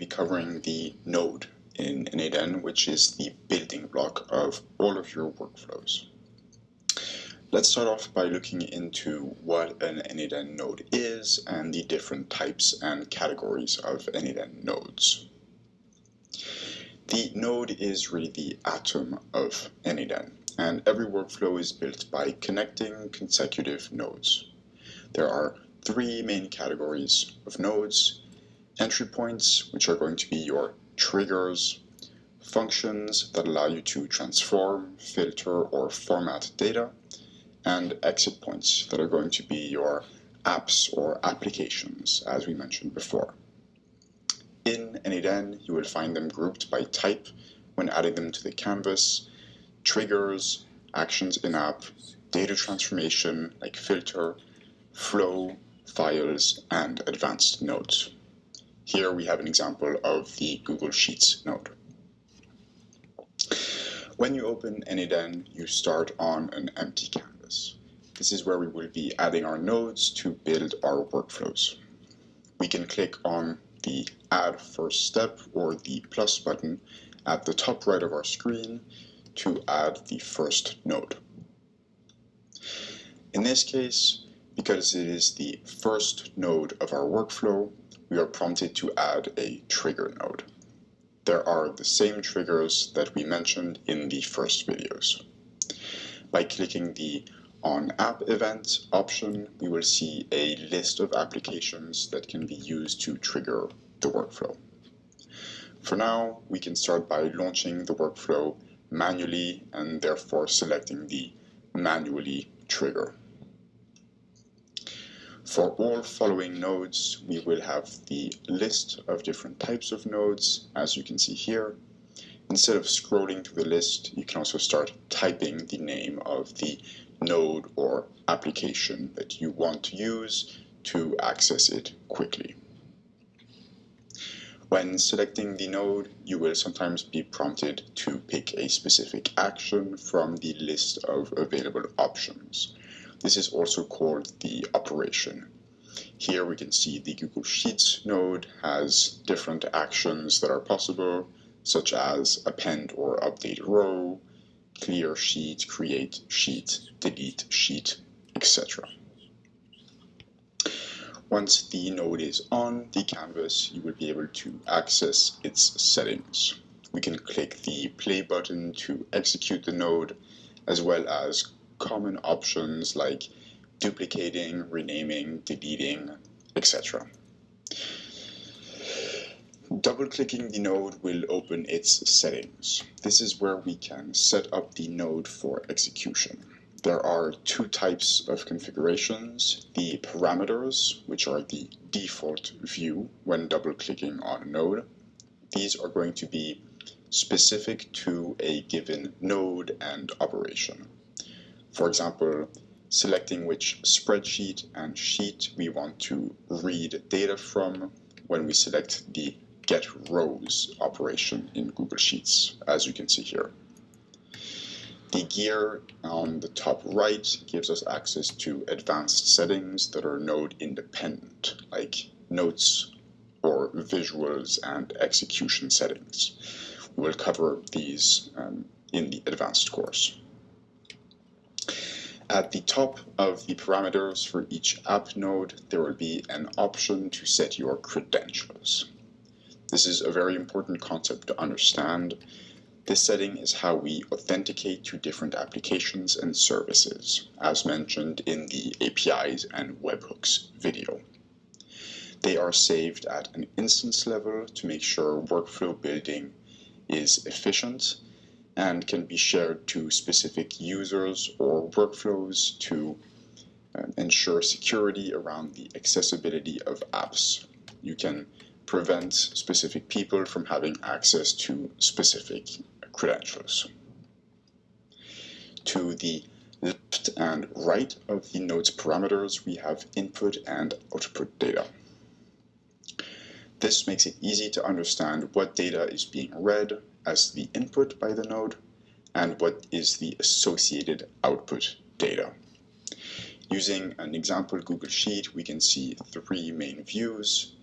be covering the node in N8N, which is the building block of all of your workflows. Let's start off by looking into what an N8N node is and the different types and categories of N8N nodes. The node is really the atom of N8N, and every workflow is built by connecting consecutive nodes. There are three main categories of nodes: entry points, which are going to be your triggers, functions that allow you to transform, filter, or format data, and exit points that are going to be your apps or applications, as we mentioned before. In N8N, you will find them grouped by type when adding them to the canvas: triggers, actions in-app, data transformation like filter, flow, files, and advanced nodes. Here we have an example of the Google Sheets node. When you open N8N, you start on an empty canvas. This is where we will be adding our nodes to build our workflows. We can click on the Add First Step or the plus button at the top right of our screen to add the first node. In this case, because it is the first node of our workflow, we are prompted to add a trigger node. There are the same triggers that we mentioned in the first videos. By clicking the On App Event option, we will see a list of applications that can be used to trigger the workflow. For now, we can start by launching the workflow manually and therefore selecting the Manually trigger. For all following nodes, we will have the list of different types of nodes, as you can see here. Instead of scrolling through the list, you can also start typing the name of the node or application that you want to use to access it quickly. When selecting the node, you will sometimes be prompted to pick a specific action from the list of available options. This is also called the operation. Here we can see the Google Sheets node has different actions that are possible, such as append or update row, clear sheet, create sheet, delete sheet, etc. Once the node is on the canvas, you will be able to access its settings. We can click the play button to execute the node, as well as common options like duplicating, renaming, deleting, etc. Double-clicking the node will open its settings. This is where we can set up the node for execution. There are two types of configurations: the parameters, which are the default view when double-clicking on a node. These are going to be specific to a given node and operation. For example, selecting which spreadsheet and sheet we want to read data from when we select the Get Rows operation in Google Sheets, as you can see here. The gear on the top right gives us access to advanced settings that are node independent, like notes or visuals and execution settings. We will cover these in the advanced course. At the top of the parameters for each app node, there will be an option to set your credentials. This is a very important concept to understand. This setting is how we authenticate to different applications and services, as mentioned in the APIs and webhooks video. They are saved at an instance level to make sure workflow building is efficient, and can be shared to specific users or workflows to ensure security around the accessibility of apps. You can prevent specific people from having access to specific credentials. To the left and right of the node's parameters, we have input and output data. This makes it easy to understand what data is being read as the input by the node and what is the associated output data. Using an example Google Sheet, we can see three main views: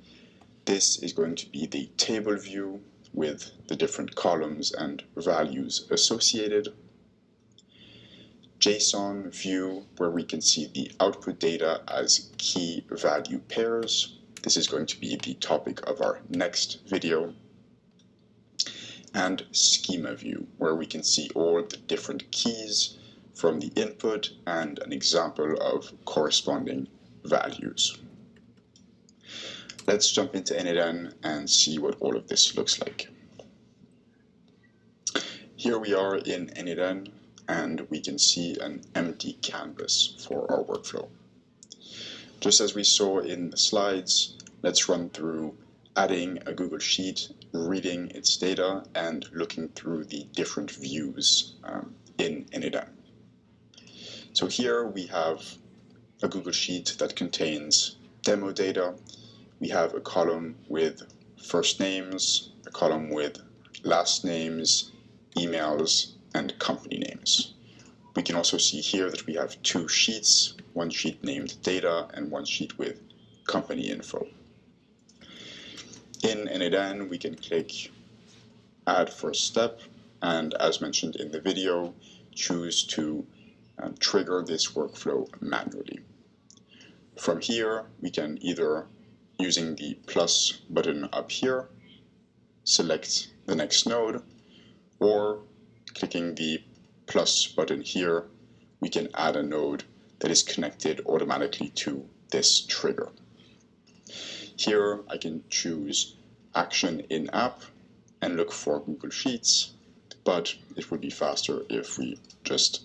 This is going to be the table view with the different columns and values associated. JSON view, where we can see the output data as key value pairs. This is going to be the topic of our next video. And schema view, where we can see all the different keys from the input and an example of corresponding values. Let's jump into N8N and see what all of this looks like. Here we are in N8N, and we can see an empty canvas for our workflow. Just as we saw in the slides, let's run through adding a Google Sheet, reading its data, and looking through the different views in N8N. So here we have a Google Sheet that contains demo data. We have a column with first names, a column with last names, emails, and company names. We can also see here that we have two sheets, one sheet named data and one sheet with company info. In N8N, we can click add first step, and as mentioned in the video, choose to trigger this workflow manually. From here, we can either, using the plus button up here, select the next node, or clicking the plus button here, we can add a node that is connected automatically to this trigger. Here I can choose action in app and look for Google Sheets, but it would be faster if we just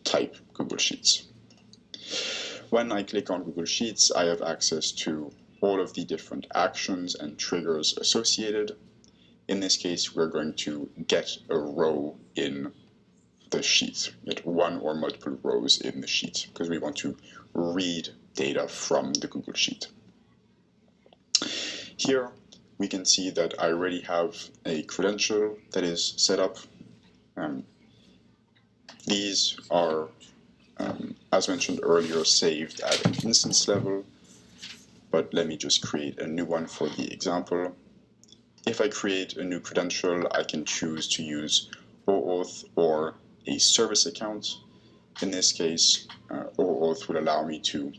type Google Sheets. When I click on Google Sheets, I have access to all of the different actions and triggers associated. In this case, we're going to get a row in the sheet, get one or multiple rows in the sheet, because we want to read data from the Google Sheet. Here, we can see that I already have a credential that is set up. These are, as mentioned earlier, saved at an instance level, but let me just create a new one for the example. If I create a new credential, I can choose to use OAuth or a service account. In this case, OAuth will allow me to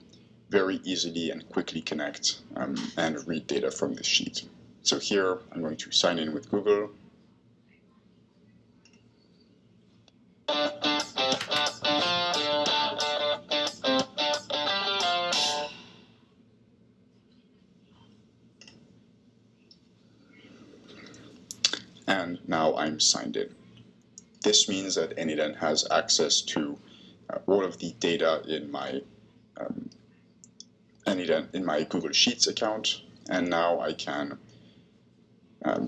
very easily and quickly connect and read data from this sheet. So here, I'm going to sign in with Google. And now I'm signed in. This means that N8N has access to all of the data in my in my Google Sheets account, and now I can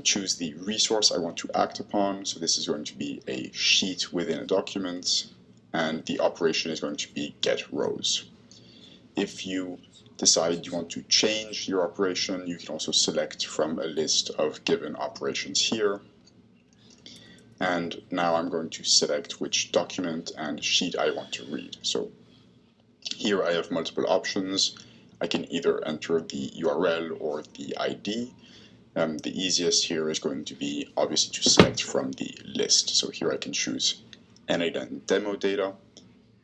choose the resource I want to act upon. So this is going to be a sheet within a document, and the operation is going to be get rows. If you decide you want to change your operation, you can also select from a list of given operations here. And now I'm going to select which document and sheet I want to read. So here I have multiple options. I can either enter the URL or the ID. The easiest here is going to be obviously to select from the list. So here I can choose N8N demo data.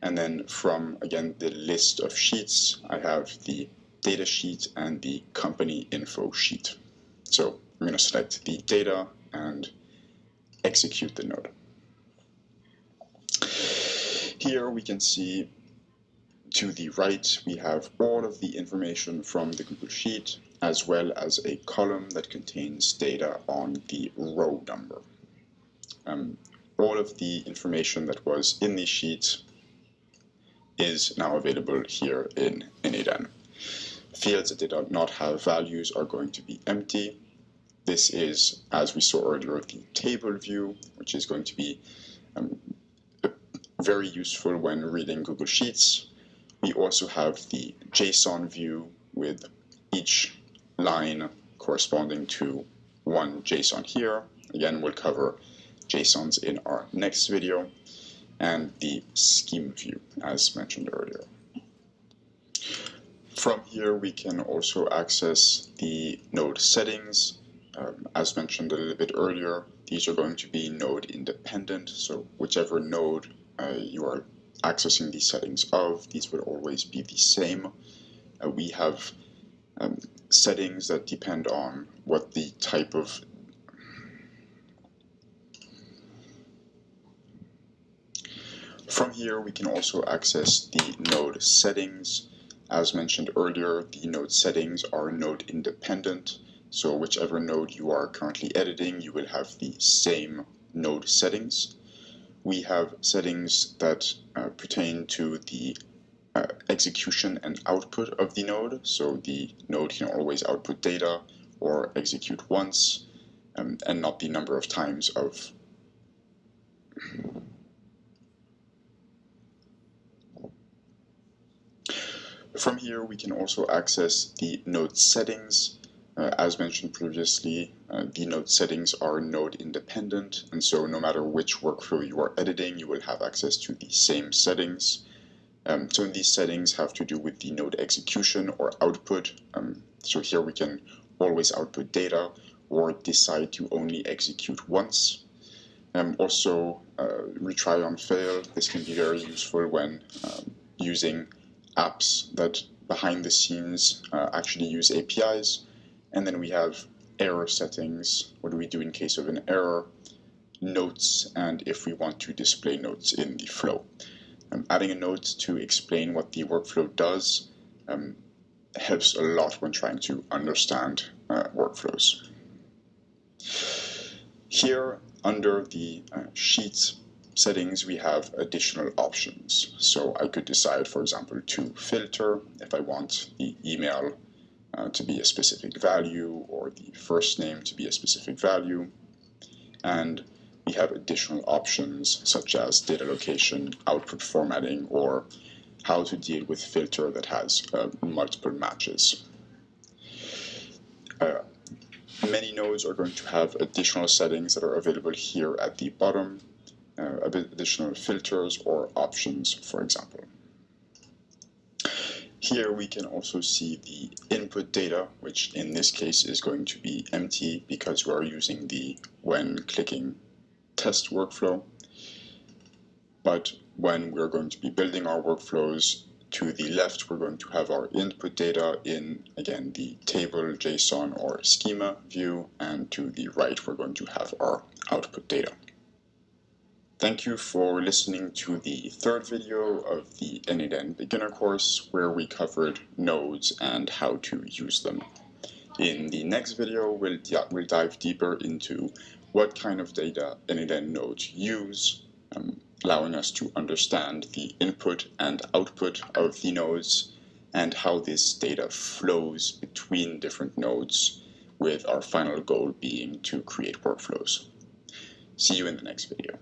And then from, again, the list of sheets, I have the data sheet and the company info sheet. So I'm going to select the data and execute the node. Here we can see to the right we have all of the information from the Google Sheet, as well as a column that contains data on the row number. All of the information that was in the sheet is now available here in N8N. Fields that did not have values are going to be empty. This is, as we saw earlier, the table view, which is going to be very useful when reading Google Sheets. We also have the JSON view with each line corresponding to one JSON here. Again, we'll cover JSONs in our next video. And the schema view, as mentioned earlier. From here, we can also access the node settings. As mentioned a little bit earlier, these are going to be node independent, so whichever node you are accessing these settings of, these will always be the same. We have settings that depend on what the type of From here, we can also access the node settings. As mentioned earlier, the node settings are node independent, so whichever node you are currently editing, you will have the same node settings. We have settings that pertain to the execution and output of the node, so the node can always output data or execute once, and not the number of times of From here, we can also access the node settings. As mentioned previously, the node settings are node independent, and so no matter which workflow you are editing, you will have access to the same settings. So these settings have to do with the node execution or output. So here we can always output data or decide to only execute once. Also, retry on fail. This can be very useful when using apps that behind the scenes actually use APIs. And then we have error settings. What do we do in case of an error? Notes, and if we want to display notes in the flow. Adding a note to explain what the workflow does helps a lot when trying to understand workflows. Here, under the sheet settings, we have additional options. So I could decide, for example, to filter if I want the email to be a specific value or the first name to be a specific value. And we have additional options such as data location, output formatting, or how to deal with filter that has multiple matches. Many nodes are going to have additional settings that are available here at the bottom, additional filters or options, for example. Here we can also see the input data, which in this case is going to be empty because we are using the when clicking test workflow. But when we're going to be building our workflows, to the left we're going to have our input data in, again, the table, JSON, or schema view, and to the right we're going to have our output data. Thank you for listening to the third video of the N8N beginner course, where we covered nodes and how to use them. In the next video, we'll dive deeper into what kind of data N8N nodes use, allowing us to understand the input and output of the nodes and how this data flows between different nodes, with our final goal being to create workflows. See you in the next video.